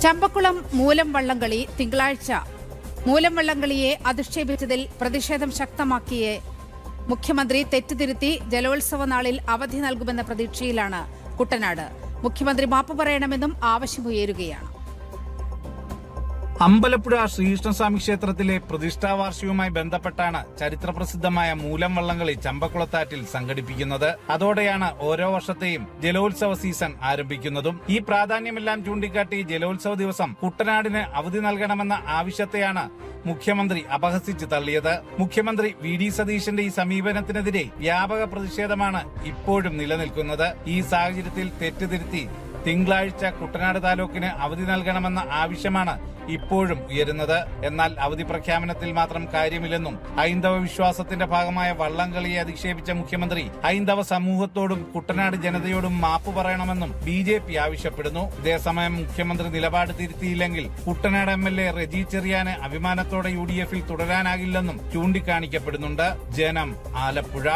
ചമ്പക്കുളം മൂലം വള്ളംകളി തിങ്കളാഴ്ച. മൂലം വള്ളംകളിയെ അധിക്ഷേപിച്ചതിൽ പ്രതിഷേധം ശക്തമാക്കിയ മുഖ്യമന്ത്രി തെറ്റുതിരുത്തി ജലോത്സവ നാളിൽ അവധി നൽകുമെന്ന പ്രതീക്ഷയിലാണ് കുട്ടനാട്. മുഖ്യമന്ത്രി മാപ്പ് പറയണമെന്നും ആവശ്യമുയരുകയാണ്. അമ്പലപ്പുഴ ശ്രീകൃഷ്ണസ്വാമി ക്ഷേത്രത്തിലെ പ്രതിഷ്ഠാവാർഷികവുമായി ബന്ധപ്പെട്ടാണ് ചരിത്രപ്രസിദ്ധമായ മൂലം വള്ളംകളി ചമ്പക്കുളത്താറ്റിൽ സംഘടിപ്പിക്കുന്നത്. അതോടെയാണ് ഓരോ വർഷത്തെയും ജലോത്സവ സീസൺ ആരംഭിക്കുന്നതും. ഈ പ്രാധാന്യമെല്ലാം ചൂണ്ടിക്കാട്ടി ജലോത്സവ ദിവസം കുട്ടനാടിന് അവധി നൽകണമെന്ന ആവശ്യത്തെയാണ് മുഖ്യമന്ത്രി അപഹസിച്ച് തള്ളിയത്. മുഖ്യമന്ത്രി വി.ഡി. സതീശന്റെ ഈ സമീപനത്തിനെതിരെ വ്യാപക പ്രതിഷേധമാണ് ഇപ്പോഴും നിലനിൽക്കുന്നത്. ഈ സാഹചര്യത്തിൽ തെറ്റുതിരുത്തി തിങ്കളാഴ്ച കുട്ടനാട് താലൂക്കിന് അവധി നൽകണമെന്ന ആവശ്യമാണ് ഇപ്പോഴും ഉയരുന്നത്. എന്നാൽ അവധി പ്രഖ്യാപനത്തിൽ മാത്രം കാര്യമില്ലെന്നും ഹൈന്ദവ വിശ്വാസത്തിന്റെ ഭാഗമായ വള്ളംകളിയെ അധിക്ഷേപിച്ച മുഖ്യമന്ത്രി ഹൈന്ദവ സമൂഹത്തോടും കുട്ടനാട് ജനതയോടും മാപ്പ് പറയണമെന്നും ബി.ജെ.പി. ആവശ്യപ്പെടുന്നു. ഇതേസമയം മുഖ്യമന്ത്രി നിലപാട് തിരുത്തിയില്ലെങ്കിൽ കുട്ടനാട് എം.എൽ.എ. റെജി ചെറിയാന് അഭിമാനത്തോടെ യു.ഡി.എഫിൽ തുടരാനാകില്ലെന്നും ചൂണ്ടിക്കാണിക്കപ്പെടുന്നുണ്ട്. ജനം, ആലപ്പുഴ.